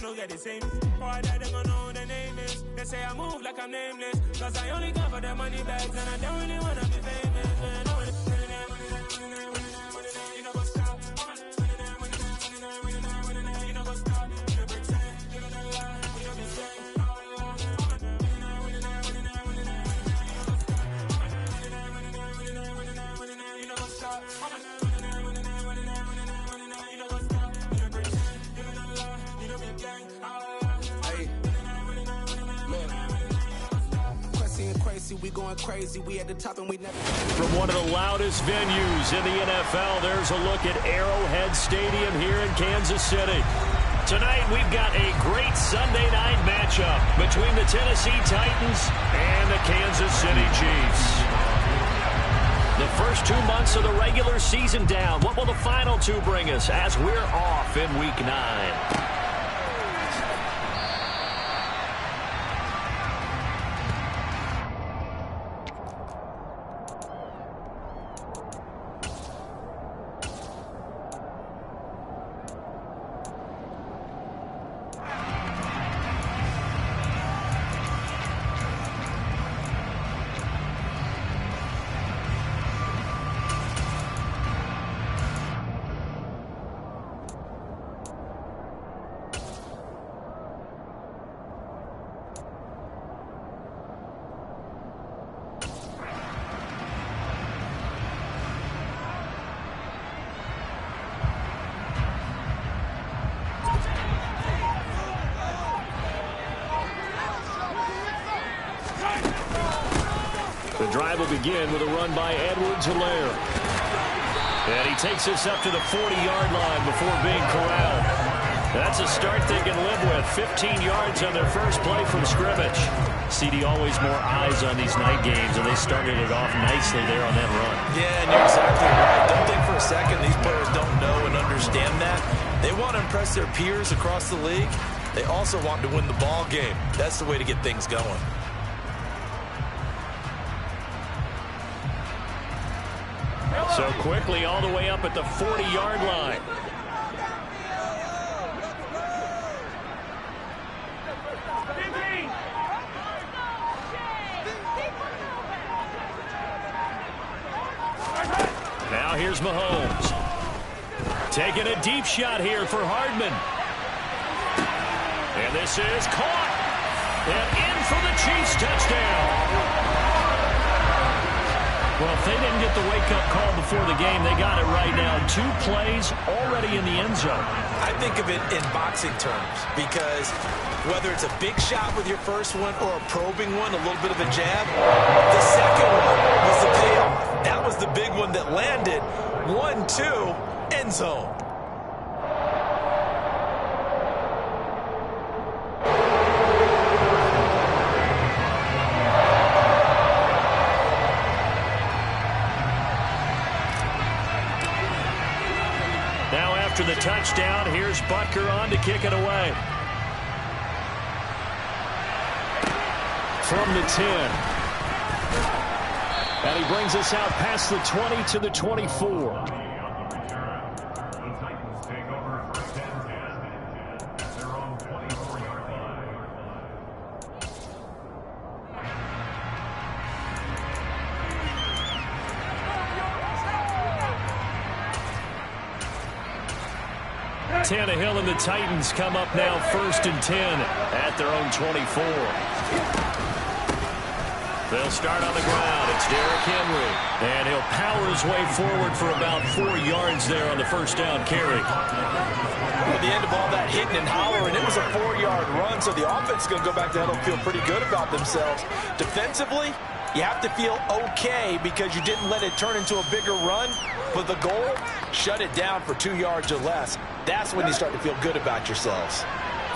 don't get the same. Boy, that they gonna know the name is. They say I move like I'm nameless. Cause I only come for the money bags and I don't really wanna be famous. Man, I wanna you know what's up. You know what's up. You know pretend. You know that lie. You know be saying. We going crazy, we at the top and we never. From one of the loudest venues in the NFL, there's a look at Arrowhead Stadium here in Kansas City. Tonight we've got a great Sunday night matchup between the Tennessee Titans and the Kansas City Chiefs. The first 2 months of the regular season down. What will the final two bring us as we're off in Week 9? The drive will begin with a run by Edwards-Helaire. And he takes us up to the 40-yard line before being corralled. That's a start they can live with. 15 yards on their first play from scrimmage. CD, always more eyes on these night games, and they started it off nicely there on that run. Yeah, and you're exactly right. Don't think for a second these players don't know and understand that. They want to impress their peers across the league. They also want to win the ball game. That's the way to get things going. So quickly all the way up at the 40-yard line. Now here's Mahomes. Taking a deep shot here for Hardman. And this is caught. And in for the Chiefs touchdown. Well, if they didn't get the wake-up call before the game, they got it right now. 2 plays already in the end zone. I think of it in boxing terms because whether it's a big shot with your first one or a probing one, a little bit of a jab, the second one was the payoff. That was the big one that landed. 1-2, end zone. After the touchdown, here's Butker on to kick it away. From the 10. And he brings us out past the 20 to the 24. Tannehill and the Titans come up now 1st and 10 at their own 24. They'll start on the ground. It's Derrick Henry. And he'll power his way forward for about 4 yards there on the first down carry. At the end of all that hitting and hollering, it was a 4-yard run, so the offense is going to go back to huddle and feel pretty good about themselves. Defensively, you have to feel okay because you didn't let it turn into a bigger run. But the goal, shut it down for 2 yards or less. That's when you start to feel good about yourselves.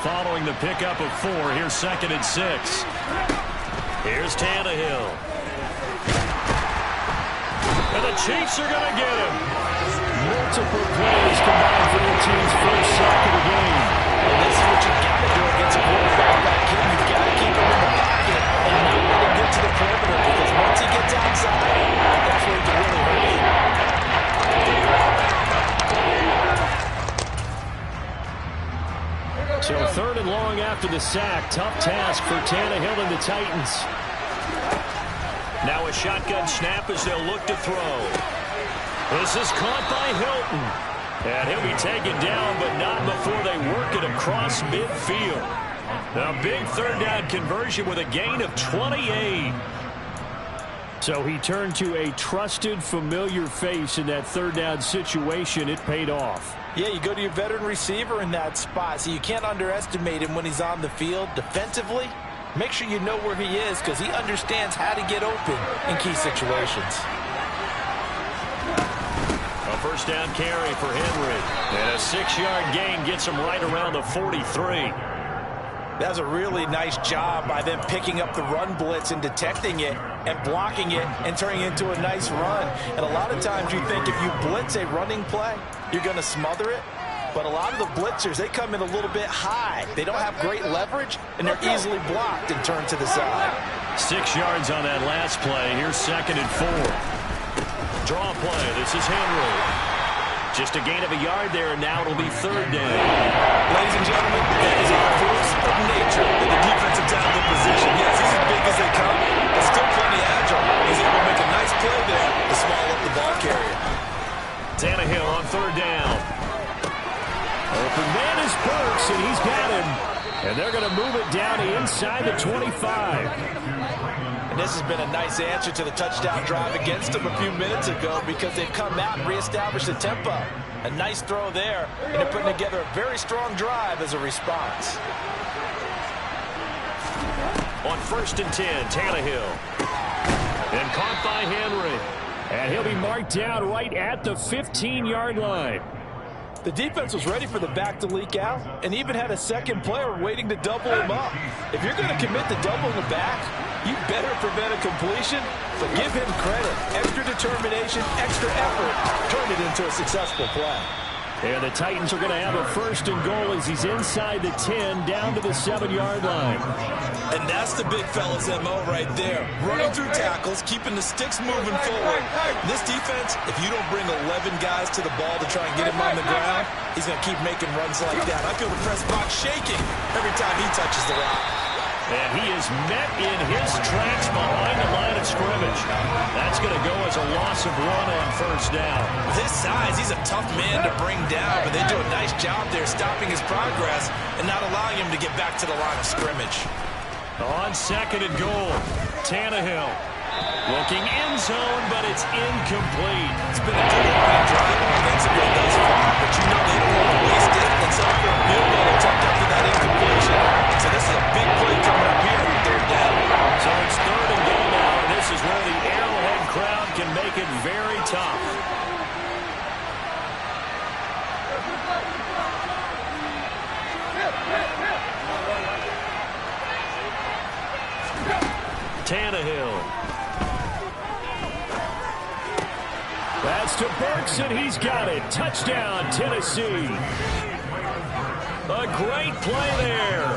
Following the pickup of 4, here's 2nd and 6. Here's Tannehill. And the Chiefs are going to get him. Multiple plays combined for their team's first sack of the game. And this is what you got to do against a quarterback like him. You've got to keep him in the pocket and not let him get to the perimeter, because once he gets outside, that's where he can really hurt you. So 3rd and long after the sack. Tough task for Tannehill and the Titans. Now a shotgun snap as they'll look to throw. This is caught by Hilton. And he'll be taken down, but not before they work it across midfield. A big 3rd down conversion with a gain of 28. So he turned to a trusted, familiar face in that 3rd down situation. It paid off. Yeah, you go to your veteran receiver in that spot, so you can't underestimate him when he's on the field. Defensively, make sure you know where he is because he understands how to get open in key situations. A 1st down carry for Henry. And a 6-yard gain gets him right around the 43. That's a really nice job by them picking up the run blitz and detecting it and blocking it and turning it into a nice run. And a lot of times you think if you blitz a running play, you're going to smother it. But a lot of the blitzers, they come in a little bit high. They don't have great leverage, and they're easily blocked and turned to the side. 6 yards on that last play. Here's 2nd and 4. Draw play. This is Henry. Just a gain of a yard there, and now it'll be 3rd down. Ladies and gentlemen, that is a force of nature in the defensive tackle position. Yes, he's as big as they come, but still plenty agile. He's able to make a nice play there to small up the ball carrier. Tannehill on 3rd down. Open man is Burks, and he's got him. And they're going to move it down inside the 25. And this has been a nice answer to the touchdown drive against them a few minutes ago because they've come out and reestablished the tempo. A nice throw there, and they're putting together a very strong drive as a response. On 1st and 10, Tannehill. And caught by Henry. And he'll be marked down right at the 15-yard line. The defense was ready for the back to leak out and even had a second player waiting to double him up. If you're going to commit to doubling the back, you better prevent a completion, but give him credit. Extra determination, extra effort, turn it into a successful play. And the Titans are going to have a 1st and goal as he's inside the 10 down to the 7-yard line. And that's the big fella's MO right there. Running through tackles, keeping the sticks moving forward. This defense, if you don't bring 11 guys to the ball to try and get him on the ground, he's going to keep making runs like that. I feel the press box shaking every time he touches the rock. And he is met in his tracks behind the line of scrimmage. That's going to go as a loss of 1 on 1st down. With his size, he's a tough man to bring down, but they do a nice job there stopping his progress and not allowing him to get back to the line of scrimmage. On 2nd and goal, Tannehill looking end zone, but it's incomplete. It's been a good opening drive offensively thus far, but you know they don't want to waste it and settle for a field goal attempt after that incompletion. So this is a big play coming up here on 3rd down. So it's 3rd and goal now, and this is where the Arrowhead crowd can make it very tough. Tannehill. That's to Burks, and he's got it. Touchdown, Tennessee. A great play there.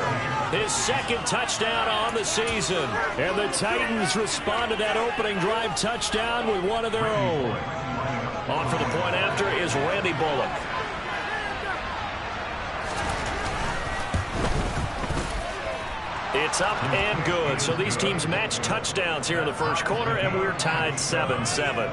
His 2nd touchdown on the season. And the Titans respond to that opening drive touchdown with one of their own. On for the point after is Randy Bullock. It's up and good. So these teams match touchdowns here in the 1st quarter, and we're tied 7-7.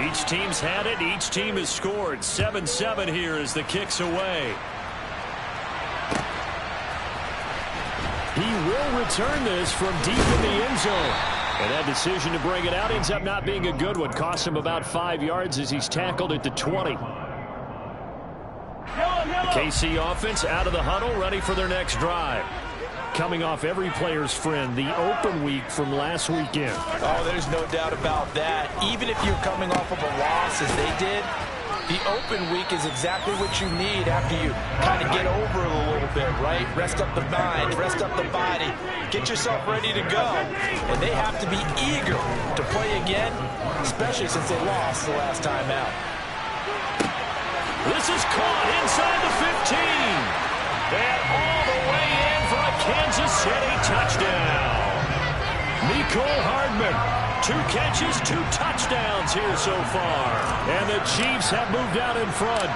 Each team's had it. Each team has scored. 7-7 here as the kick's away. He will return this from deep in the end zone. And that decision to bring it out ends up not being a good one. Cost him about 5 yards as he's tackled at the 20. KC offense out of the huddle, ready for their next drive. Coming off every player's friend, the open week from last weekend. Oh, there's no doubt about that. Even if you're coming off of a loss as they did, the open week is exactly what you need after you kind of get over it a little bit, right? Rest up the mind, rest up the body, get yourself ready to go. And they have to be eager to play again, especially since they lost the last time out. This is caught inside the 15. And all the way in for a Kansas City touchdown. Mecole Hardman. 2 catches, 2 touchdowns here so far. And the Chiefs have moved out in front.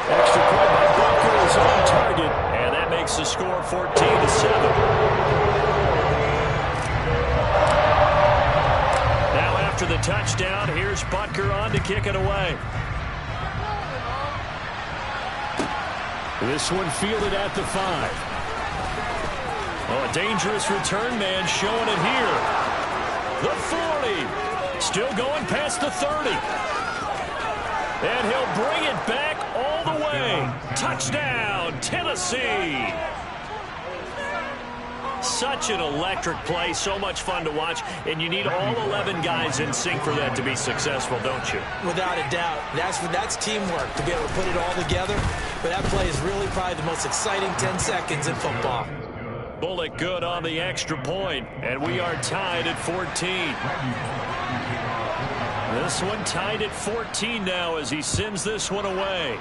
Extra point by Butker is on target. And that makes the score 14-7. Now after the touchdown, here's Butker on to kick it away. This one fielded at the 5. Oh, a dangerous return man showing it here. The 40. Still going past the 30. And he'll bring it back all the way. Touchdown, Tennessee. Such an electric play, so much fun to watch, and you need all 11 guys in sync for that to be successful, don't you? Without a doubt. That's teamwork to be able to put it all together. But that play is really probably the most exciting 10 seconds in football. Bullet good on the extra point, and we are tied at 14. This one tied at 14 now as he sends this one away.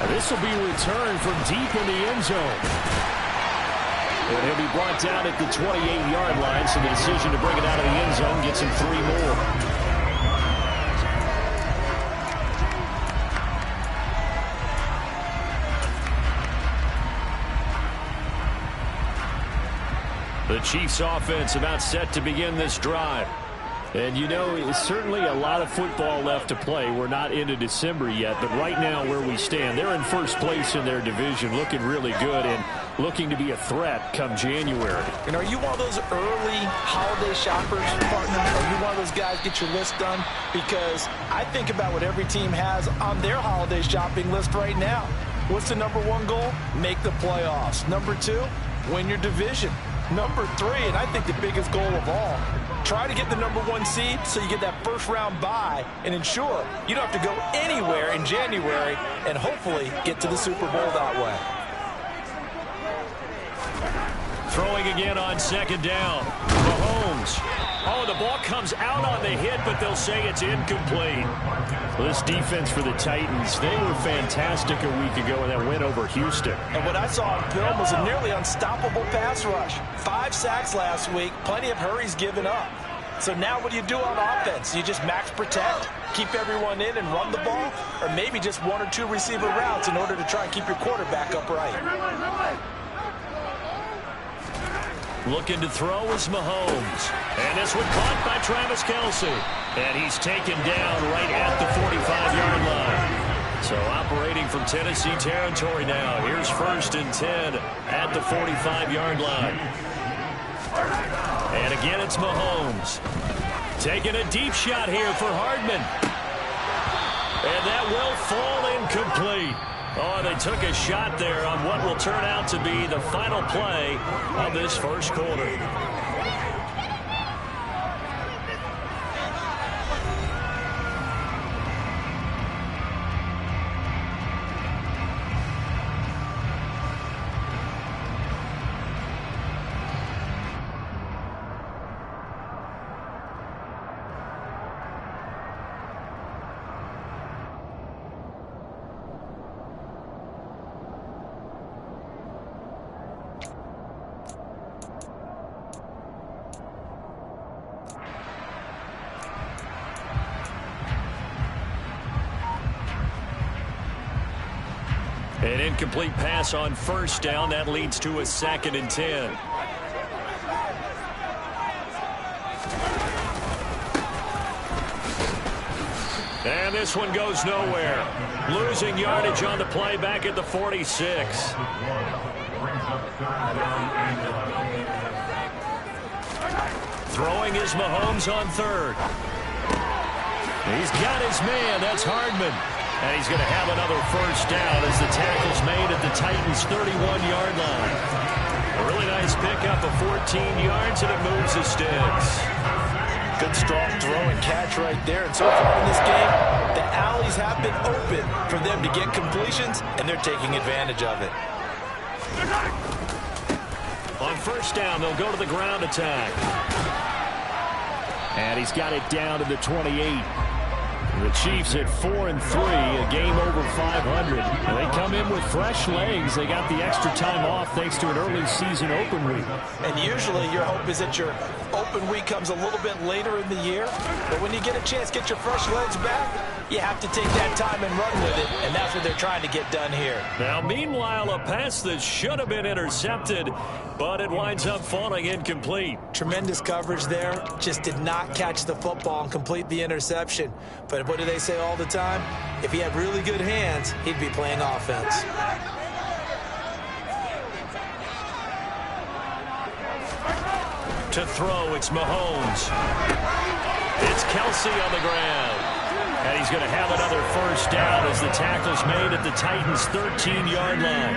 This will be returned from deep in the end zone. And he'll be brought down at the 28-yard line, so the decision to bring it out of the end zone gets him 3 more. The Chiefs offense about set to begin this drive. And, you know, it's certainly a lot of football left to play. We're not into December yet, but right now where we stand, they're in first place in their division, looking really good and looking to be a threat come January. And are you one of those early holiday shoppers, partner? Are you one of those guys get your list done? Because I think about what every team has on their holiday shopping list right now. What's the number 1 goal? Make the playoffs. Number 2, win your division. Number 3, and I think the biggest goal of all, try to get the number 1 seed so you get that first-round bye and ensure you don't have to go anywhere in January and hopefully get to the Super Bowl that way. Throwing again on second down. Mahomes. Oh, the ball comes out on the hit, but they'll say it's incomplete. Well, this defense for the Titans, they were fantastic a week ago in that win over Houston. And what I saw on film was a nearly unstoppable pass rush. 5 sacks last week, plenty of hurries given up. So now what do you do on offense? You just max protect, keep everyone in and run the ball, or maybe just 1 or 2 receiver routes in order to try and keep your quarterback upright. Looking to throw is Mahomes. And this one caught by Travis Kelce. And he's taken down right at the 45-yard line. So operating from Tennessee territory now. Here's 1st and 10 at the 45-yard line. And again, it's Mahomes. Taking a deep shot here for Hardman. And that will fall incomplete. Oh, they took a shot there on what will turn out to be the final play of this first quarter. An incomplete pass on 1st down. That leads to a 2nd and 10. And this one goes nowhere. Losing yardage on the play back at the 46. Throwing is Mahomes on 3rd. He's got his man. That's Hardman. And he's going to have another 1st down as the tackle's made at the Titans' 31-yard line. A really nice pickup of 14 yards, and it moves the sticks. Good strong throw and catch right there. And so far in this game, the alleys have been open for them to get completions, and they're taking advantage of it. On 1st down, they'll go to the ground attack. And he's got it down to the 28. The Chiefs at 4-3, a game over 500. And they come in with fresh legs. They got the extra time off thanks to an early season open week. And usually your hope is that your open week comes a little bit later in the year. But when you get a chance to get your fresh legs back, you have to take that time and run with it. And that's what they're trying to get done here. Now, meanwhile, a pass that should have been intercepted, but it winds up falling incomplete. Tremendous coverage there. Just did not catch the football and complete the interception. But what do they say all the time? If he had really good hands, he'd be playing offense. To throw, it's Mahomes. It's Kelsey on the ground. And he's going to have another first down as the tackle's made at the Titans' 13-yard line.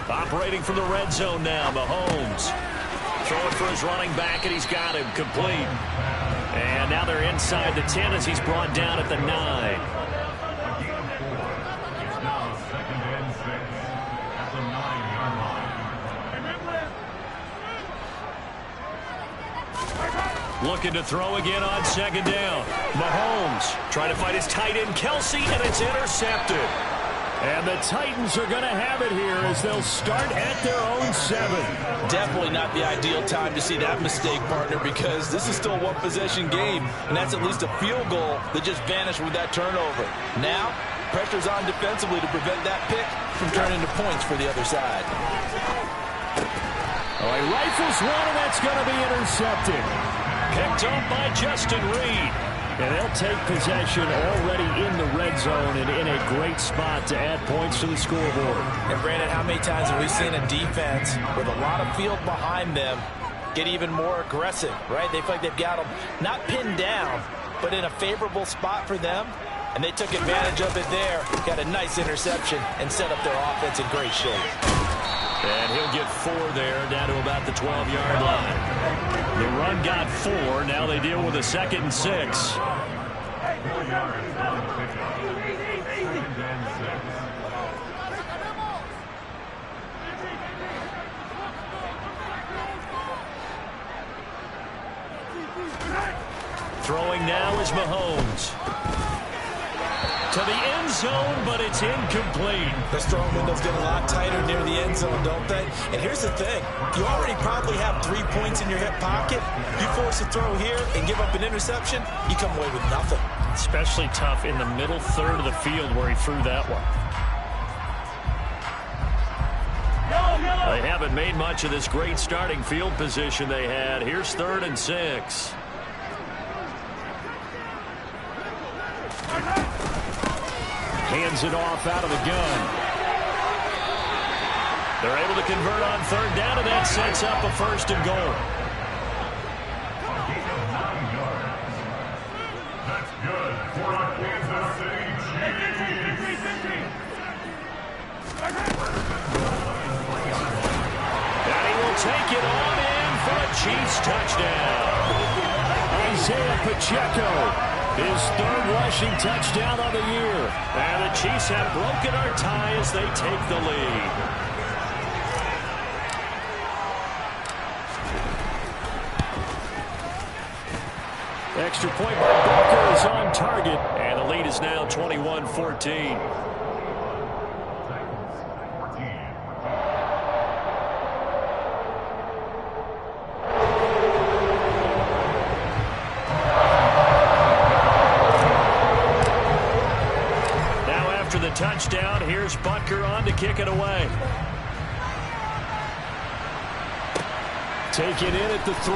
Operating from the red zone now, Mahomes. Throwing for his running back, and he's got him complete. And now they're inside the 10 as he's brought down at the 9. Looking to throw again on second down. Mahomes trying to find his tight end, Kelsey, and it's intercepted. And the Titans are going to have it here as they'll start at their own 7. Definitely not the ideal time to see that mistake, partner, because this is still a one-possession game, and that's at least a field goal that just vanished with that turnover. Now, pressure's on defensively to prevent that pick from turning into points for the other side. Oh, he rifles one, and that's going to be intercepted. Picked up by Justin Reed. And they'll take possession already in the red zone and in a great spot to add points to the scoreboard. And Brandon, how many times have we seen a defense with a lot of field behind them get even more aggressive, right? They feel like they've got them not pinned down, but in a favorable spot for them. And they took advantage of it there, got a nice interception, and set up their offense in great shape. And he'll get 4 there, down to about the 12-yard line. The run got 4. Now they deal with a 2nd and 6. Throwing now is Mahomes. To the end zone, but it's incomplete. Those throwing windows get a lot tighter near the end zone, don't they? And here's the thing. You already probably have 3 points in your hip pocket. You force a throw here and give up an interception, you come away with nothing. Especially tough in the middle third of the field where he threw that one. They haven't made much of this great starting field position they had. Here's 3rd and 6. Hands it off out of the gun. They're able to convert on 3rd down, and that sets up a 1st and goal. That's good for a Kansas City Chiefs. And he will take it on in for a Chiefs touchdown. Isaiah Pacheco. His 3rd rushing touchdown on the year. And the Chiefs have broken our tie as they take the lead. Extra point by Booker is on target. And the lead is now 21-14. Touchdown. Here's Butker on to kick it away. Take it in at the 3.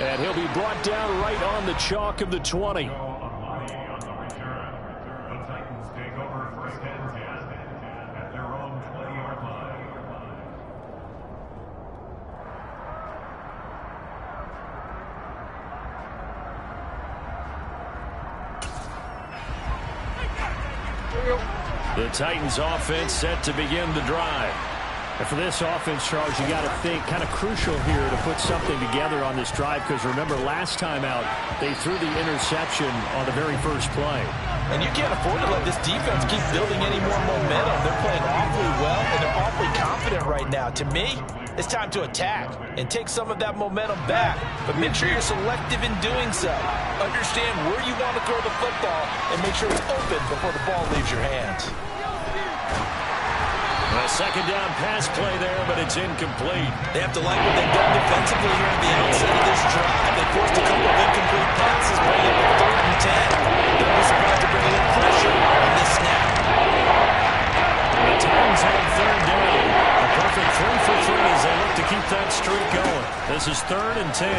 And he'll be brought down right on the chalk of the 20. The Titans offense set to begin the drive. And for this offense, Charles, you got to think kind of crucial here to put something together on this drive, because remember last time out they threw the interception on the very first play. And you can't afford to let this defense keep building any more momentum. They're playing awfully well, and they're awfully confident right now. To me, it's time to attack and take some of that momentum back. But make sure you're selective in doing so. Understand where you want to throw the football and make sure it's open before the ball leaves your hands. A second down pass play there, but it's incomplete. They have to like what they've done defensively here at the outset of this drive. They forced a couple of incomplete passes, bringing up a 3rd and 10. Don't be surprised to bring a little pressure on this snap. The Titans have 3rd down. A perfect 3 for 3 as they look to keep that streak going. This is 3rd and 10.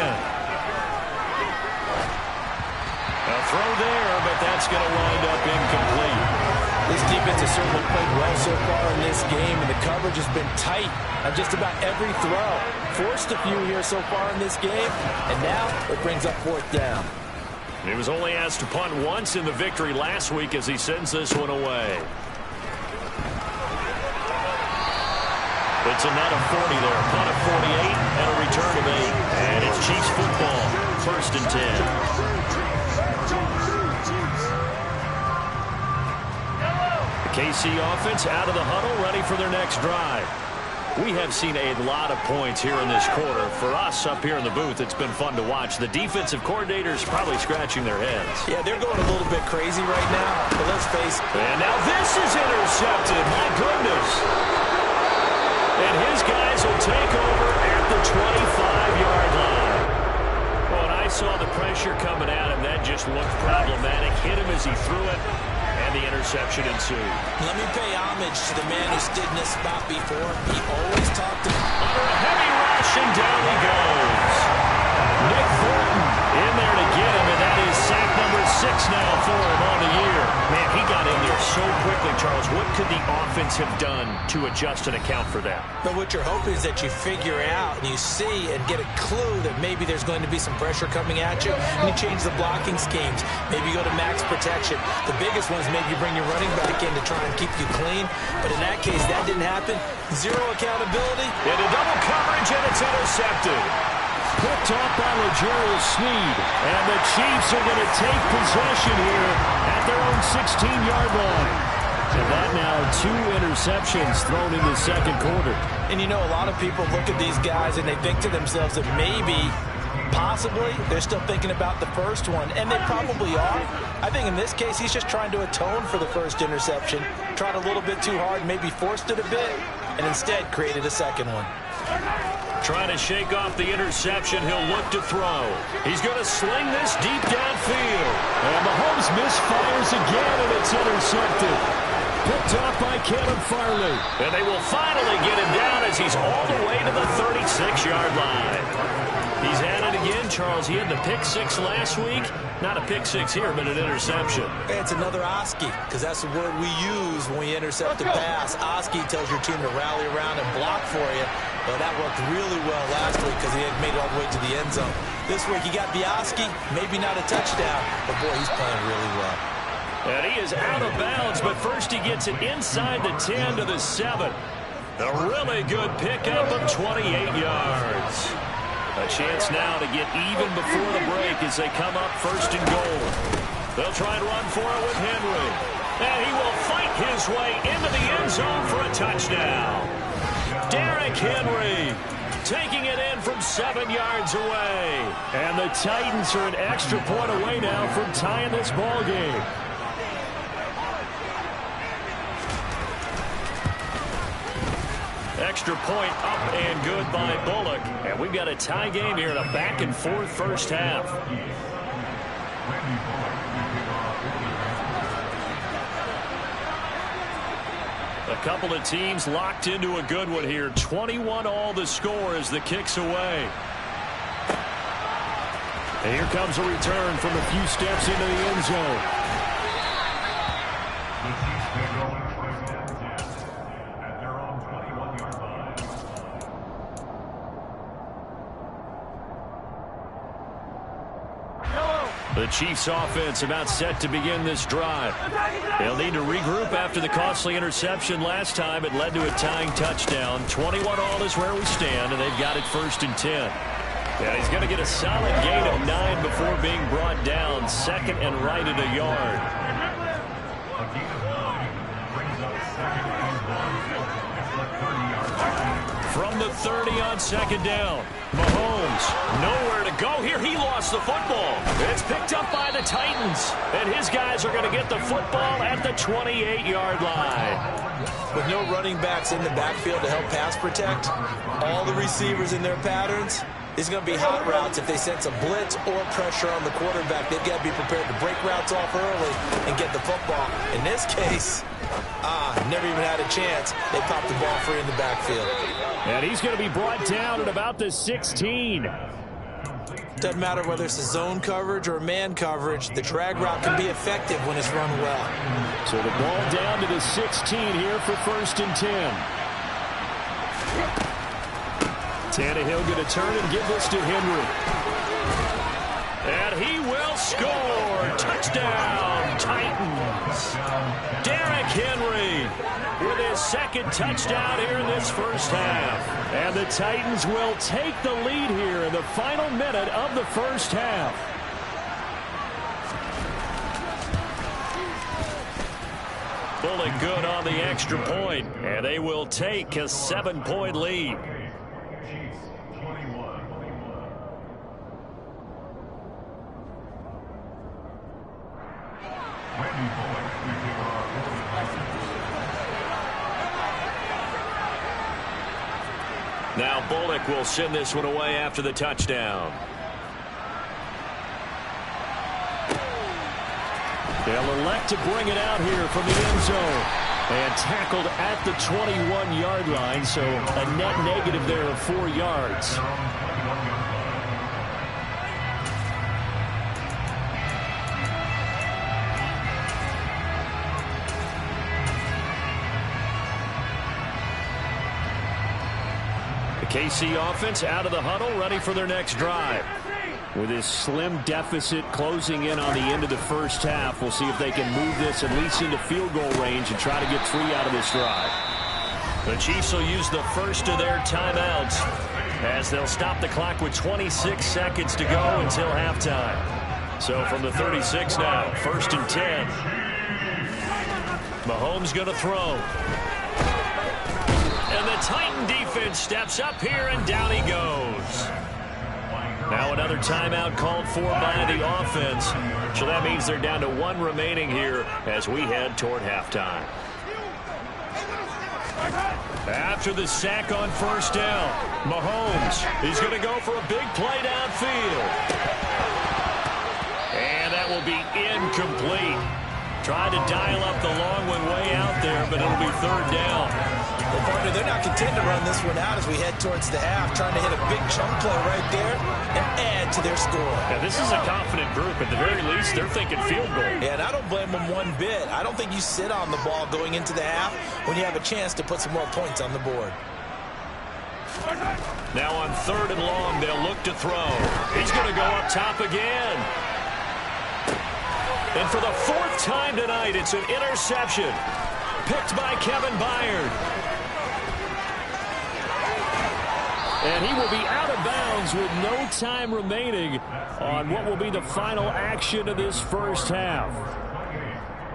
A throw there, but that's going to wind up incomplete. This defense has certainly played well so far in this game, and the coverage has been tight on just about every throw. Forced a few here so far in this game, and now it brings up 4th down. He was only asked to punt once in the victory last week as he sends this one away. It's a net of 40 there, a punt of 48, and a return of 8. And it's Chiefs football, 1st and 10. KC offense out of the huddle, ready for their next drive. We have seen a lot of points here in this quarter. For us up here in the booth, it's been fun to watch. The defensive coordinators probably scratching their heads. Yeah, they're going a little bit crazy right now, but let's face it. And now this is intercepted. My goodness. And his guys will take over at the 25-yard line. Well, and I saw the pressure coming at him. That just looked problematic. Hit him as he threw it. And the interception ensued. Let me pay homage to the man who stood in this spot before. He always talked about under a heavy rush, and down he goes. Nick Thornton in there to get him, and that is sack number 6 now for him on the year. Man, he got in there so quickly, Charles. What could the offense have done to adjust and account for that? But what you're hoping is that you figure out and you see and get a clue that maybe there's going to be some pressure coming at you, and you change the blocking schemes. Maybe you go to max protection. The biggest one is maybe you bring your running back in to try and keep you clean. But in that case, that didn't happen. Zero accountability. Into double coverage, and it's intercepted. Picked off by L'Jarius Sneed. And the Chiefs are going to take possession here at their own 16-yard line. And that now 2 interceptions thrown in the second quarter. And you know, a lot of people look at these guys and they think to themselves that maybe, possibly, they're still thinking about the first one. And they probably are. I think in this case, he's just trying to atone for the first interception. Tried a little bit too hard, maybe forced it a bit, and instead created a second one. Trying to shake off the interception, he'll look to throw. He's going to sling this deep downfield. And Mahomes misfires again, and it's intercepted. Picked off by Caleb Farley. And they will finally get him down as he's all the way to the 36-yard line. He's had it again, Charles. He had the pick 6 last week. Not a pick 6 here, but an interception. It's another Oski, because that's the word we use when we intercept a pass. Oski tells your team to rally around and block for you. Well, that worked really well last week because he had made it all the way to the end zone. This week he got the Oski, maybe not a touchdown, but boy, he's playing really well. And he is out of bounds, but first he gets it inside the 10 to the 7. A really good pickup of 28 yards. A chance now to get even before the break as they come up 1st and goal. They'll try and run for it with Henry. And he will fight his way into the end zone for a touchdown. Derrick Henry taking it in from 7 yards away. And the Titans are an extra point away now from tying this ball game. Extra point up and good by Bullock. And we've got a tie game here in a back-and-forth first half. A couple of teams locked into a good one here. 21-all the score as the kick's away. And here comes a return from a few steps into the end zone. The Chiefs offense about set to begin this drive. They'll need to regroup after the costly interception last time. It led to a tying touchdown. 21-all is where we stand, and they've got it 1st and 10. Yeah, he's going to get a solid gain of 9 before being brought down. 2nd and right at a yard. A gain of 9 brings up 2nd and 1 at the 30-yard line. From the 30 on 2nd down. Mahomes, nowhere to go here. He lost the football. It's picked up by the Titans. And his guys are going to get the football at the 28-yard line. With no running backs in the backfield to help pass protect, all the receivers in their patterns, it's going to be hot routes. If they sense a blitz or pressure on the quarterback, they've got to be prepared to break routes off early and get the football. In this case, never even had a chance. They popped the ball free in the backfield. And he's going to be brought down at about the 16. Doesn't matter whether it's a zone coverage or man coverage, the drag route can be effective when it's run well. So the ball down to the 16 here for 1st and 10. Tannehill going to turn and give this to Henry. And he will score. Touchdown, Titans. Derrick Henry with his 2nd touchdown here in this 1st half. And the Titans will take the lead here in the final minute of the 1st half. Pulling good on the extra point, and they will take a 7-point lead. Now Bullock will send this one away after the touchdown. They'll elect to bring it out here from the end zone. And tackled at the 21-yard line, so a net negative there of 4 yards. KC offense out of the huddle, ready for their next drive. With this slim deficit closing in on the end of the 1st half, we'll see if they can move this at least into field goal range and try to get 3 out of this drive. The Chiefs will use the first of their timeouts as they'll stop the clock with 26 seconds to go until halftime. So from the 36 now, 1st and 10. Mahomes going to throw. And the Titan defense steps up here, and down he goes. Now another timeout called for by the offense. So that means they're down to 1 remaining here as we head toward halftime. After the sack on 1st down, Mahomes, he's going to go for a big play downfield. And that will be incomplete. Tried to dial up the long one way out there, but it'll be 3rd down. Well, partner, they're not content to run this one out as we head towards the half, trying to hit a big chunk play right there and add to their score. Yeah, this is a confident group. At the very least, they're thinking field goal. Yeah, and I don't blame them one bit. I don't think you sit on the ball going into the half when you have a chance to put some more points on the board. Now on 3rd and long, they'll look to throw. He's going to go up top again. And for the 4th time tonight, it's an interception. Picked by Kevin Byard. And he will be out of bounds with no time remaining on what will be the final action of this 1st half.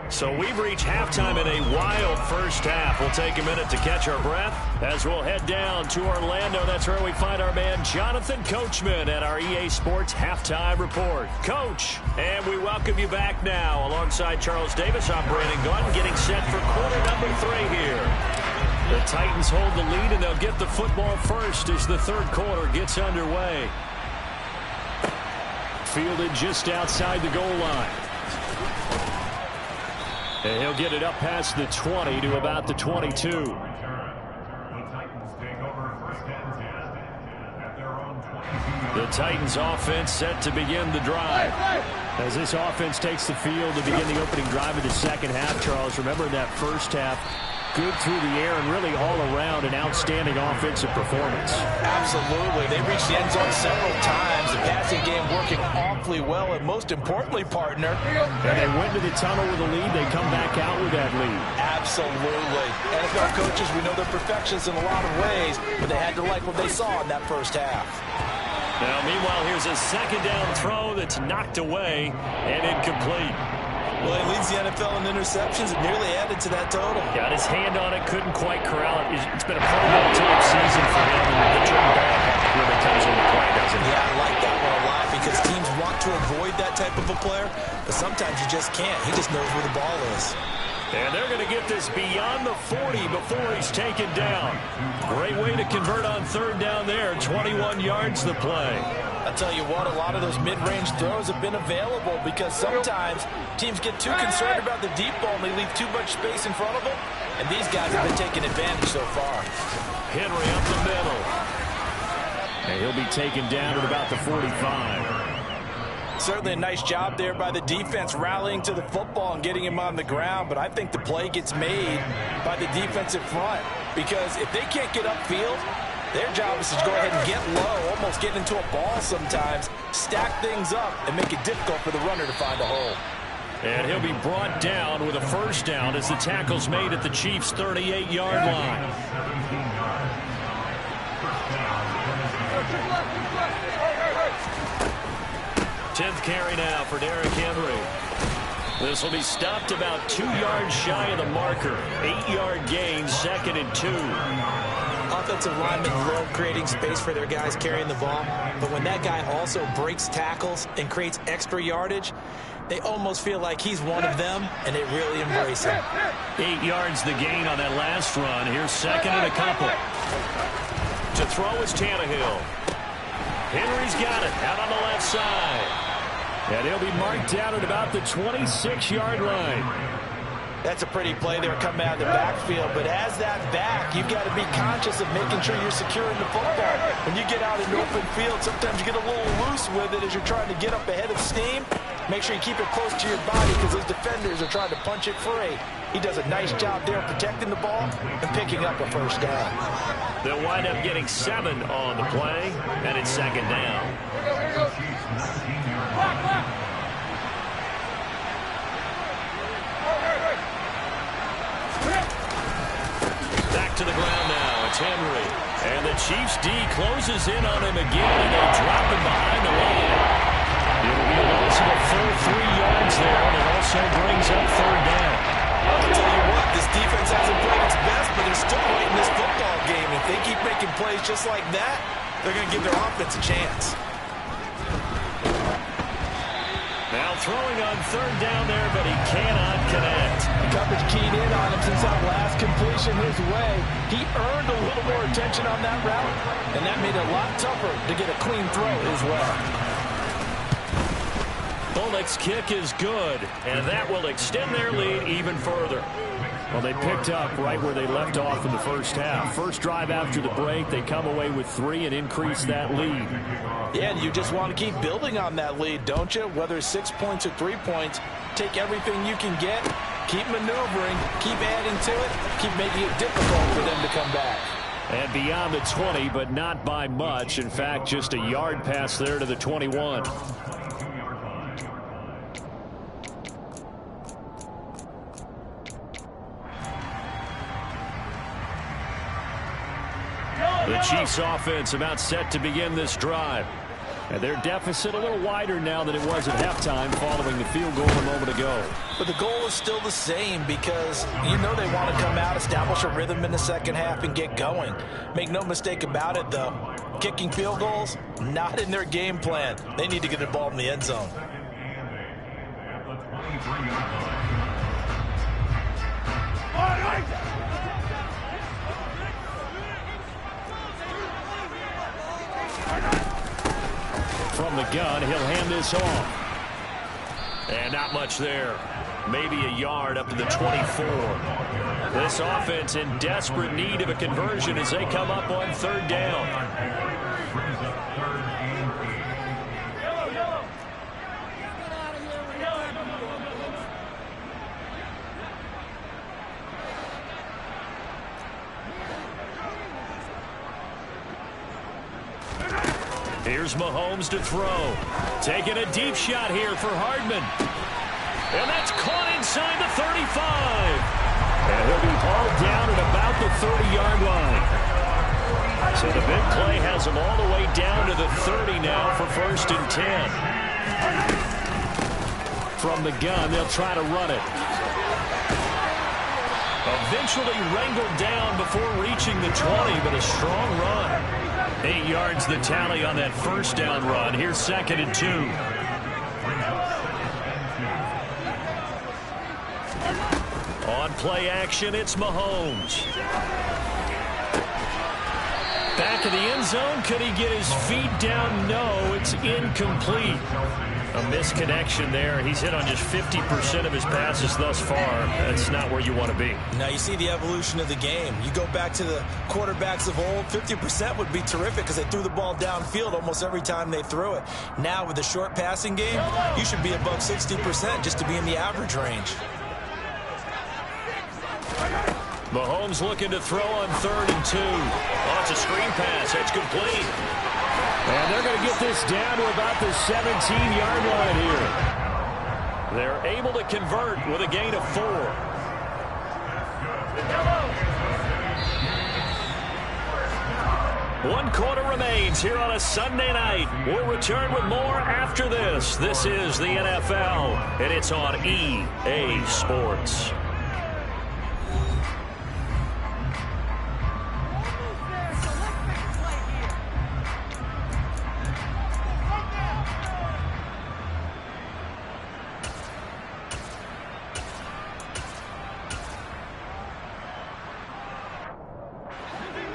So we've reached halftime in a wild 1st half. We'll take a minute to catch our breath as we'll head down to Orlando. That's where we find our man Jonathan Coachman at our EA Sports Halftime Report. Coach, and we welcome you back now. Alongside Charles Davis, I'm Brandon Gunn, getting set for quarter number 3 here. The Titans hold the lead, and they'll get the football first as the 3rd quarter gets underway. Fielded just outside the goal line. And he'll get it up past the 20 to about the 22. The Titans take over 1st and 10 at their own 22. The Titans offense set to begin the drive. As this offense takes the field to begin the opening drive of the 2nd half, Charles, remember in that 1st half, good through the air and really all around an outstanding offensive performance. Absolutely. They reached the end zone several times. The passing game working awfully well, and most importantly, partner. And they went to the tunnel with a lead. They come back out with that lead. Absolutely. NFL coaches, we know they're perfectionists in a lot of ways, but they had to like what they saw in that first half. Now, meanwhile, here's a second down throw that's knocked away and incomplete. Well, he leads the NFL in interceptions and nearly added to that total. Got his hand on it, couldn't quite corral it. It's been a Pro Bowl type season for him, and the turn back really comes into play, doesn't it? Yeah, I like that one a lot because teams want to avoid that type of a player, but sometimes you just can't. He just knows where the ball is. And they're going to get this beyond the 40 before he's taken down. Great way to convert on third down there. 21 yards the play. I'll tell you what, a lot of those mid-range throws have been available because sometimes teams get too concerned about the deep ball and they leave too much space in front of them. And these guys have been taking advantage so far. Henry up the middle. And he'll be taken down at about the 45. Certainly a nice job there by the defense rallying to the football and getting him on the ground, but I think the play gets made by the defensive front because if they can't get upfield, their job is to go ahead and get low, almost get into a ball sometimes, stack things up, and make it difficult for the runner to find a hole. And he'll be brought down with a first down as the tackle's made at the Chiefs' 38-yard line. 10th carry now for Derrick Henry. This will be stopped about 2 yards shy of the marker. 8-yard gain, 2nd and 2. Offensive linemen love creating space for their guys carrying the ball, but when that guy also breaks tackles and creates extra yardage, they almost feel like he's one of them, and they really embrace him. 8 yards the gain on that last run. Here's 2nd and a couple. To throw is Tannehill. Henry's got it out on the left side. And he'll be marked down at about the 26-yard line. That's a pretty play there coming out of the backfield, but as that back, you've got to be conscious of making sure you're securing the football. When you get out in the open field, sometimes you get a little loose with it as you're trying to get up ahead of steam. Make sure you keep it close to your body because those defenders are trying to punch it free. He does a nice job there protecting the ball and picking up a first down. They'll wind up getting 7 on the play, and it's 2nd down. Back to the ground now. It's Henry. And the Chiefs D closes in on him again, and they drop him behind the line. It'll be a loss of a full 3 yards there, and it also brings up 3rd down. I'll tell you what, this defense hasn't played its best, but they're still right in this football game. If they keep making plays just like that, they're going to give their offense a chance. Now throwing on 3rd down there, but he cannot connect. The coverage keyed in on him since that last completion his way. He earned a little more attention on that route, and that made it a lot tougher to get a clean throw his way. Bullock's kick is good, and that will extend their lead even further. Well, they picked up right where they left off in the first half. First drive after the break, they come away with 3 and increase that lead. Yeah, and you just want to keep building on that lead, don't you? Whether it's 6 points or 3 points, take everything you can get, keep maneuvering, keep adding to it, keep making it difficult for them to come back. And beyond the 20, but not by much. In fact, just a yard pass there to the 21. The Chiefs offense about set to begin this drive. And their deficit a little wider now than it was at halftime following the field goal a moment ago. But the goal is still the same because you know they want to come out, establish a rhythm in the second half, and get going. Make no mistake about it, though. Kicking field goals, not in their game plan. They need to get the ball in the end zone. From the gun, he'll hand this off. And not much there. Maybe a yard up to the 24. This offense in desperate need of a conversion as they come up on 3rd down. Here's Mahomes to throw. Taking a deep shot here for Hardman. And that's caught inside the 35. And he'll be hauled down at about the 30-yard line. So the big play has him all the way down to the 30 now for 1st and 10. From the gun, they'll try to run it. Eventually wrangled down before reaching the 20, but a strong run. 8 yards the tally on that first down run. Here's 2nd and 2. On play action, it's Mahomes. Back of the end zone. Could he get his feet down? No, it's incomplete. A misconnection there. He's hit on just 50% of his passes thus far. That's not where you want to be. Now you see the evolution of the game. You go back to the quarterbacks of old, 50% would be terrific because they threw the ball downfield almost every time they threw it. Now with the short passing game, you should be above 60% just to be in the average range. Mahomes looking to throw on 3rd and 2. Oh, it's a screen pass. That's complete. And they're going to get this down to about the 17-yard line here. They're able to convert with a gain of 4. 1 quarter remains here on a Sunday night. We'll return with more after this. This is the NFL, and it's on EA Sports.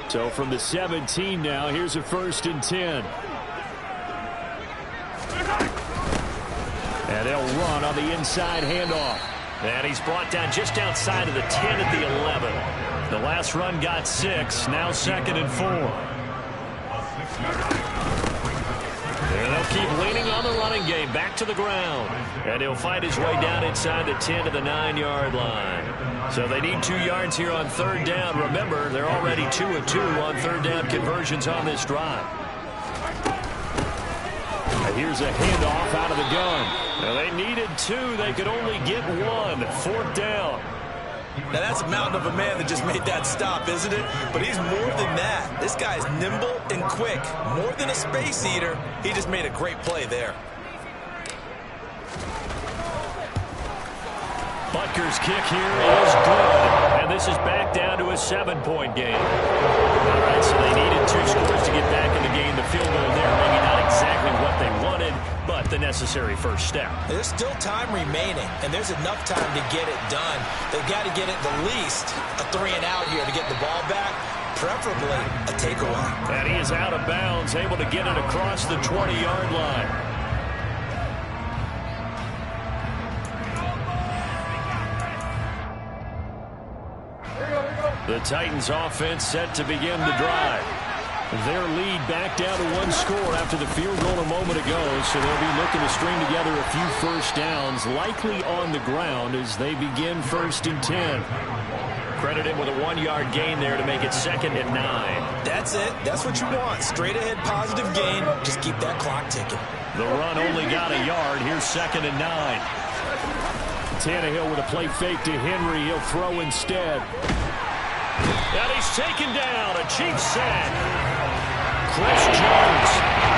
So from the 17 now, here's a 1st and 10. And they'll run on the inside handoff. And he's brought down just outside of the 10 at the 11. The last run got 6, now 2nd and 4. And they'll keep leaning on the running game, back to the ground. And he'll fight his way down inside the 10 to the 9-yard line. So they need 2 yards here on 3rd down. Remember, they're already 2 of 2 on 3rd down conversions on this drive. And here's a handoff out of the gun. Now they needed 2. They could only get 1. 4th down. Now that's a mountain of a man that just made that stop, isn't it? But he's more than that. This guy's nimble and quick. More than a space eater. He just made a great play there. Butker's kick here is good. And this is back down to a 7-point game. All right, so they needed 2 scores to get back in the game. The field goal there, maybe not exactly what they wanted, but the necessary first step. There's still time remaining, and there's enough time to get it done. They've got to get at the least a 3-and-out here to get the ball back, preferably a takeaway. And he is out of bounds, able to get it across the 20-yard line. The Titans offense set to begin the drive. Their lead back down to 1 score after the field goal a moment ago, so they'll be looking to string together a few first downs, likely on the ground as they begin 1st and 10. Credit him with a 1-yard gain there to make it 2nd and 9. That's it. That's what you want. Straight ahead positive gain. Just keep that clock ticking. The run only got a yard. Here's 2nd and 9. Tannehill with a play fake to Henry. He'll throw instead. And he's taken down. A cheap sack. Chris Jones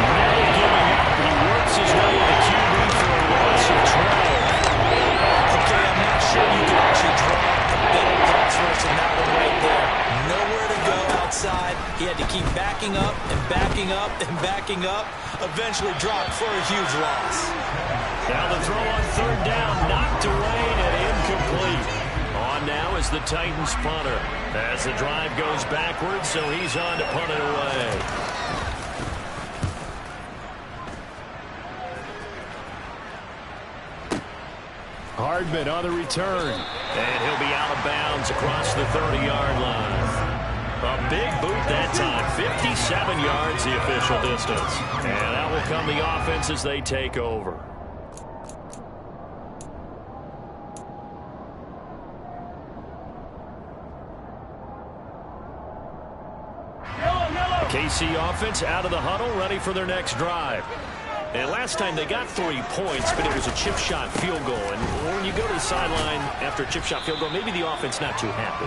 never giving up. He works his way to the QB for a loss of 12. Okay, I'm not sure you can actually draw a better pass rush than that one right there. Nowhere to go outside. He had to keep backing up and backing up and backing up. Eventually dropped for a huge loss. Now the throw on 3rd down, knocked away and incomplete. On now is the Titans punter. As the drive goes backwards, so he's on to punt it away. Hardman on the return. And he'll be out of bounds across the 30-yard line. A big boot that time. 57 yards the official distance. And that will come the offense as they take over. KC offense out of the huddle, ready for their next drive. And last time they got 3 points, but it was a chip shot field goal. And when you go to the sideline after a chip shot field goal, maybe the offense not too happy.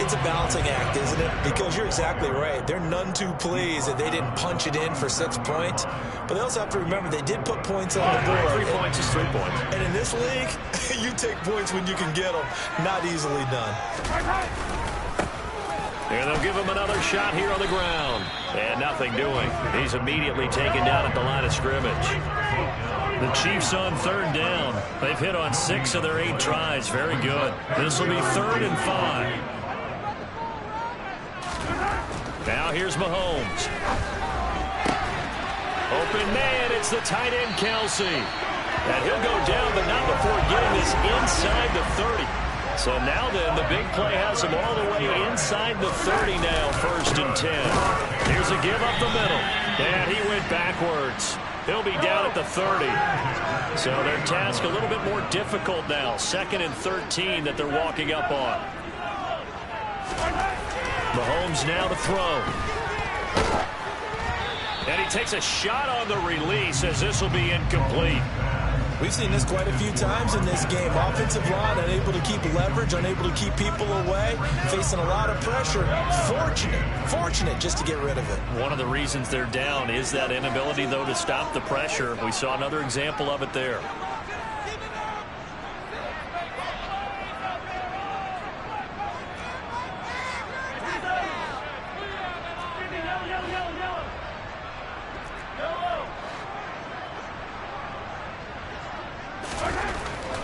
It's a balancing act, isn't it? Because you're exactly right. They're none too pleased that they didn't punch it in for 6 points. But they also have to remember they did put points on the board. 3 points is 3 points. And in this league, you take points when you can get them. Not easily done. And they'll give him another shot here on the ground. And nothing doing. He's immediately taken down at the line of scrimmage. The Chiefs on 3rd down. They've hit on 6 of their 8 tries. Very good. This will be 3rd and 5. Now here's Mahomes. Open man. It's the tight end, Kelsey. And he'll go down, but not before getting this inside the 30. So now then, the big play has him all the way inside the 30 now, 1st and 10. Here's a give up the middle. And he went backwards. He'll be down at the 30. So their task a little bit more difficult now. 2nd and 13 that they're walking up on. Mahomes now to throw. And he takes a shot on the release as this will be incomplete. We've seen this quite a few times in this game. Offensive line unable to keep leverage, unable to keep people away, facing a lot of pressure. Fortunate just to get rid of it. One of the reasons they're down is that inability, though, to stop the pressure. We saw another example of it there.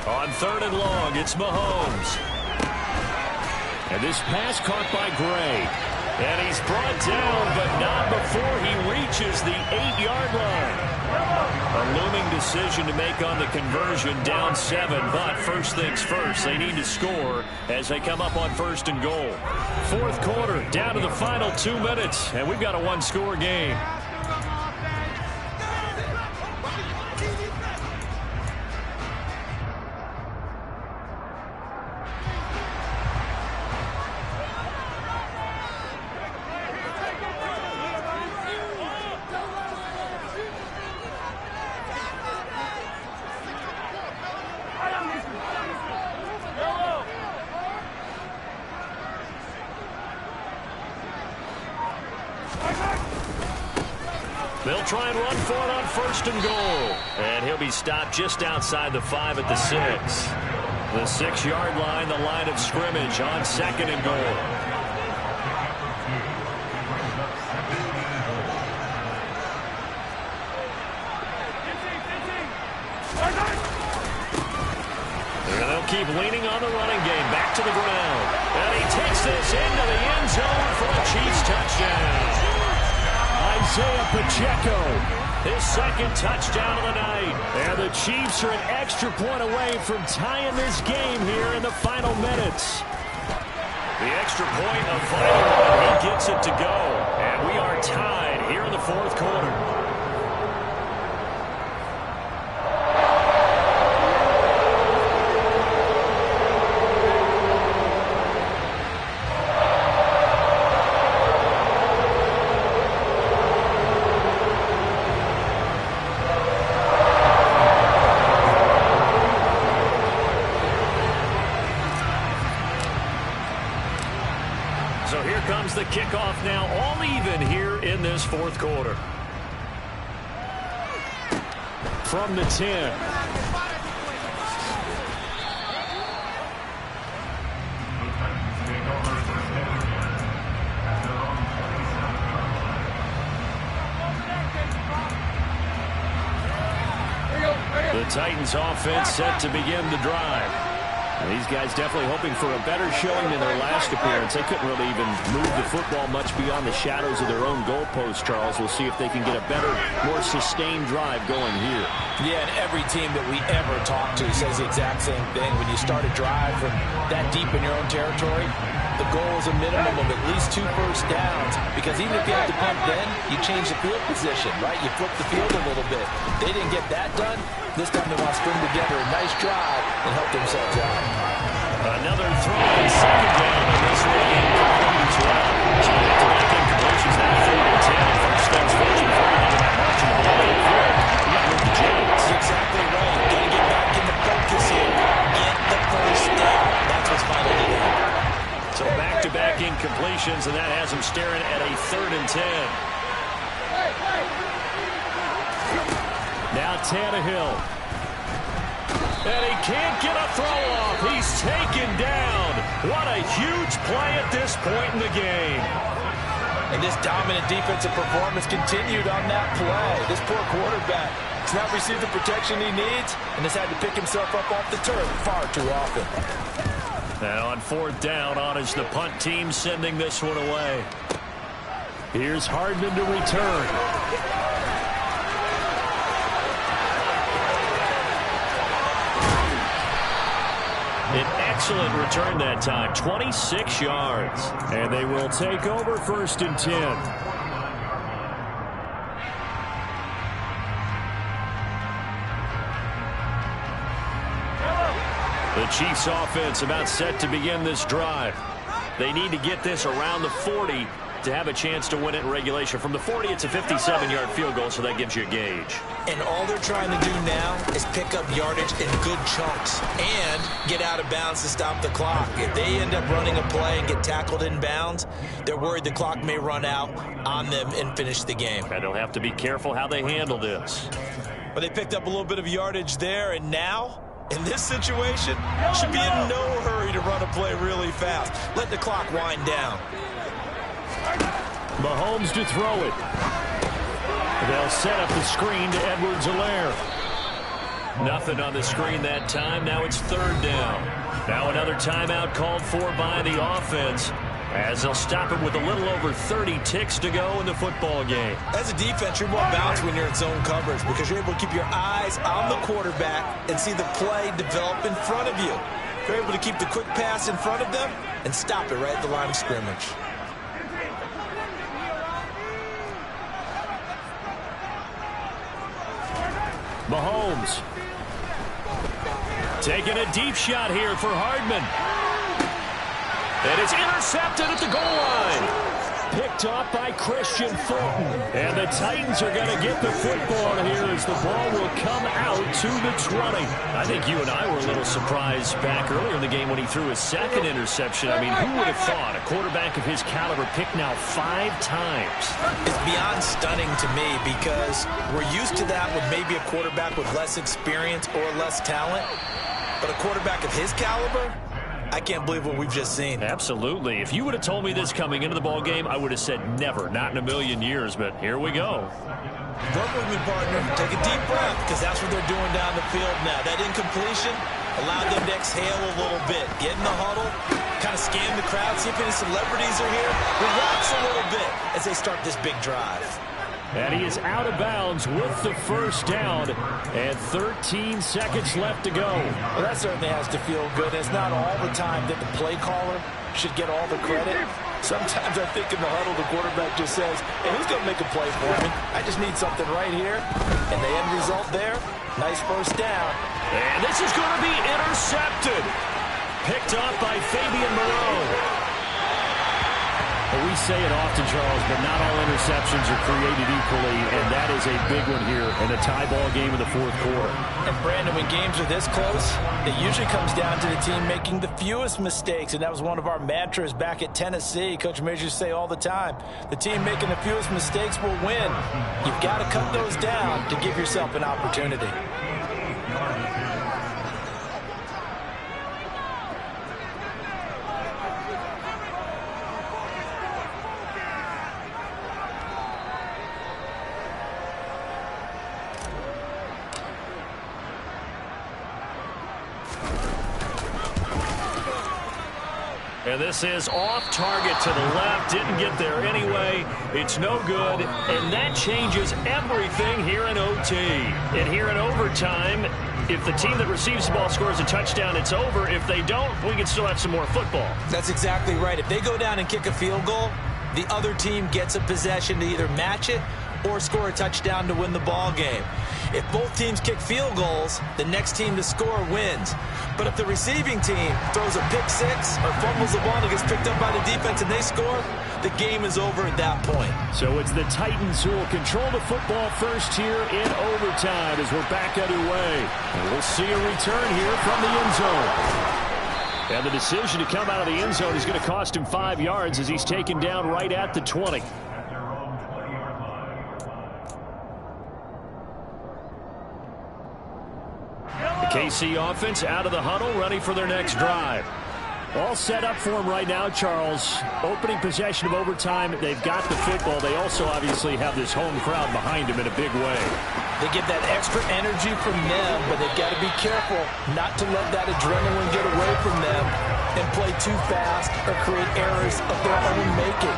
On 3rd and long, it's Mahomes. And this pass caught by Gray. And he's brought down, but not before he reaches the 8-yard line. A looming decision to make on the conversion, down 7. But first things first, they need to score as they come up on 1st and goal. 4th quarter, down to the final 2 minutes, and we've got a 1-score game. They'll try and run for it on 1st and goal. And he'll be stopped just outside the 5 at the 6. The 6-yard line, the line of scrimmage on 2nd and goal. And they'll keep leaning on the running game. Back to the ground. And he takes this into the end zone for a Chiefs touchdown. Isaiah Pacheco, his 2nd touchdown of the night. And the Chiefs are an extra point away from tying this game here in the final minutes. The extra point, a vital one. He gets it to go. And we are tied here in the 4th quarter. So here comes the kickoff now, all even here in this 4th quarter. From the 10. The Titans offense set to begin the drive. These guys definitely hoping for a better showing than their last appearance. They couldn't really even move the football much beyond the shadows of their own goalpost, Charles. We'll see if they can get a better, more sustained drive going here. Yeah, and every team that we ever talk to says the exact same thing. When you start a drive from that deep in your own territory, the goal is a minimum of at least 2 first downs, because even if you have to punt then, you change the field position, right? You flip the field a little bit. They didn't get that done. This time they want to string together a nice drive and help themselves out. Another throw on 2nd down, and this one incomplete as well. So back-to-back incompletions now, 4 and 10. making completions, and that has him staring at a 3rd and 10. Now Tannehill. And he can't get a throw off. He's taken down. What a huge play at this point in the game. And this dominant defensive performance continued on that play. This poor quarterback has not received the protection he needs and has had to pick himself up off the turf far too often. And on 4th down, on is the punt team sending this one away. Here's Hardman to return. An excellent return that time, 26 yards. And they will take over 1st and 10. The Chiefs offense about set to begin this drive. They need to get this around the 40 to have a chance to win it in regulation. From the 40, it's a 57-yard field goal, so that gives you a gauge. And all they're trying to do now is pick up yardage in good chunks and get out of bounds to stop the clock. If they end up running a play and get tackled in bounds, they're worried the clock may run out on them and finish the game. And they'll have to be careful how they handle this. But they picked up a little bit of yardage there, and now, in this situation, should be in no hurry to run a play really fast. Let the clock wind down. Mahomes to throw it. They'll set up the screen to Edwards-Helaire. Nothing on the screen that time. Now it's 3rd down. Now another timeout called for by the offense, as they'll stop it with a little over 30 ticks to go in the football game. As a defense, you're more balanced when you're in zone coverage because you're able to keep your eyes on the quarterback and see the play develop in front of you. You're able to keep the quick pass in front of them and stop it right at the line of scrimmage. Mahomes taking a deep shot here for Hardman. And it's intercepted at the goal line. Picked off by Christian Fulton. And the Titans are going to get the football here as the ball will come out to the 20. I think you and I were a little surprised back earlier in the game when he threw his 2nd interception. I mean, who would have thought a quarterback of his caliber picked now 5 times? It's beyond stunning to me because we're used to that with maybe a quarterback with less experience or less talent. But a quarterback of his caliber, I can't believe what we've just seen. Absolutely. If you would have told me this coming into the ball game, I would have said never, not in a million years, but here we go. Work with me, partner. Take a deep breath because that's what they're doing down the field now. That incompletion allowed them to exhale a little bit. Get in the huddle, kind of scan the crowd, see if any celebrities are here. Relax a little bit as they start this big drive. And he is out of bounds with the 1st down, and 13 seconds left to go. Well, that certainly has to feel good. It's not all the time that the play caller should get all the credit. Sometimes I think in the huddle, the quarterback just says, hey, who's going to make a play for me? I just need something right here. And the end result there, nice 1st down. And this is going to be intercepted. Picked off by Fabian Moreau. Well, we say it often, Charles, but not all interceptions are created equally, and that is a big one here in a tie ball game in the 4th quarter. And, Brandon, when games are this close, it usually comes down to the team making the fewest mistakes, and that was one of our mantras back at Tennessee. Coach Majors used to say all the time, the team making the fewest mistakes will win. You've got to cut those down to give yourself an opportunity. And this is off target to the left. Didn't get there anyway. It's no good. And that changes everything here in OT. And here in overtime, if the team that receives the ball scores a touchdown, it's over. If they don't, we can still have some more football. That's exactly right. If they go down and kick a field goal, the other team gets a possession to either match it or score a touchdown to win the ball game. If both teams kick field goals, the next team to score wins. But if the receiving team throws a pick six or fumbles the ball and gets picked up by the defense and they score, the game is over at that point. So it's the Titans who will control the football first here in overtime as we're back underway. And we'll see a return here from the end zone. And the decision to come out of the end zone is going to cost him 5 yards as he's taken down right at the 20. At their own 20-yard line. The KC offense out of the huddle, ready for their next drive. All set up for him right now, Charles. Opening possession of overtime. They've got the football. They also obviously have this home crowd behind them in a big way. They get that extra energy from them, but they've got to be careful not to let that adrenaline get away from them and play too fast or create errors of their own making.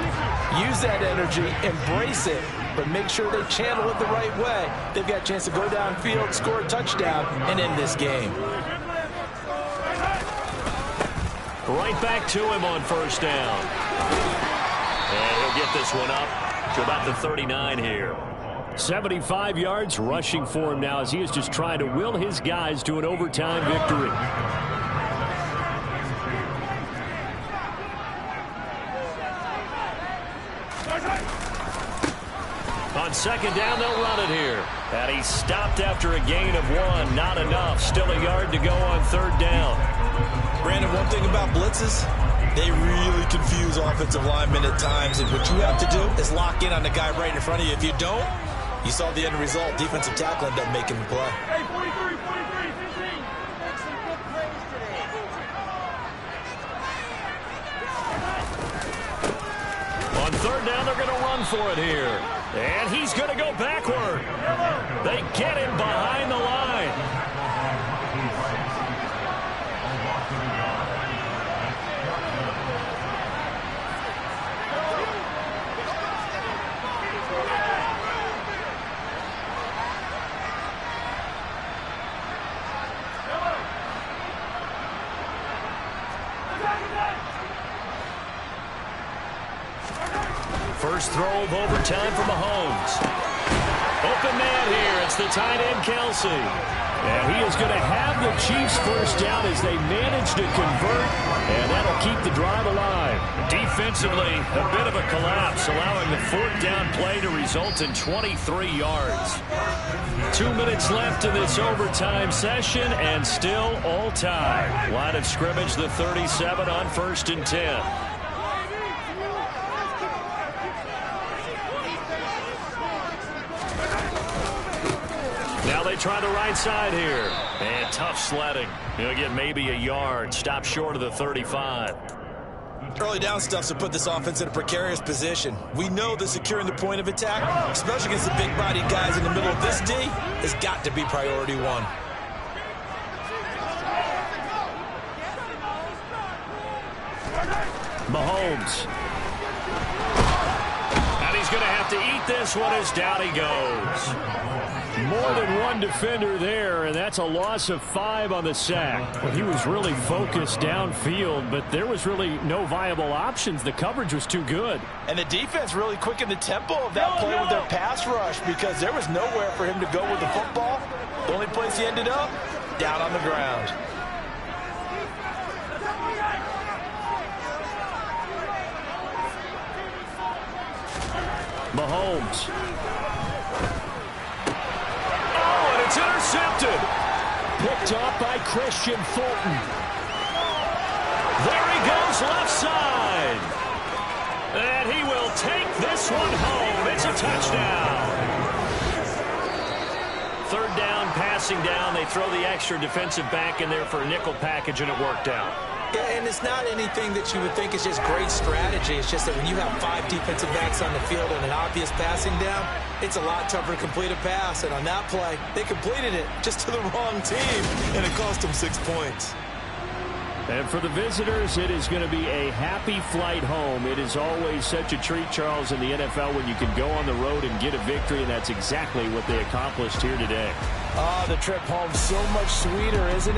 Use that energy, embrace it, but make sure they channel it the right way. They've got a chance to go downfield, score a touchdown, and end this game. Right back to him on first down. And he'll get this one up to about the 39 here. 75 yards rushing for him now as he is just trying to will his guys to an overtime victory. On second down, they'll run it here. And he stopped after a gain of 1. Not enough. Still a yard to go on third down. Brandon, one thing about blitzes, they really confuse offensive linemen at times. And what you have to do is lock in on the guy right in front of you. If you don't, you saw the end result. Defensive tackle ended up making the play. Hey, 43, 43, 15. On third down, they're going to run for it here. And he's going to go backward. They get him behind the line. First throw of overtime for Mahomes. Open man here. It's the tight end, Kelsey. And he is going to have the Chiefs first down as they manage to convert, and that'll keep the drive alive. Defensively, a bit of a collapse, allowing the fourth down play to result in 23 yards. 2 minutes left in this overtime session, and still all tied. Line of scrimmage, the 37 on 1st and 10. Now they try the right side here. And tough sledding. He'll get maybe a yard. Stop short of the 35. Early down stuff to put this offense in a precarious position. We know that securing the point of attack, especially against the big-bodied guys in the middle of this D, has got to be priority one. Mahomes. And he's going to have to eat this one as down he goes. More than one defender there, and that's a loss of 5 on the sack. Well, he was really focused downfield, but there was really no viable options. The coverage was too good. And the defense really quickened the tempo of that play with their pass rush because there was nowhere for him to go with the football. The only place he ended up, down on the ground. Mahomes. It's intercepted. Picked off by Christian Fulton. There he goes left side. And he will take this one home. It's a touchdown. Third down, passing down. They throw the extra defensive back in there for a nickel package, and it worked out. Yeah, and it's not anything that you would think is just great strategy. It's just that when you have 5 defensive backs on the field and an obvious passing down, it's a lot tougher to complete a pass. And on that play, they completed it just to the wrong team, and it cost them 6 points. And for the visitors, it is going to be a happy flight home. It is always such a treat, Charles, in the NFL when you can go on the road and get a victory, and that's exactly what they accomplished here today. The trip home so much sweeter, isn't it?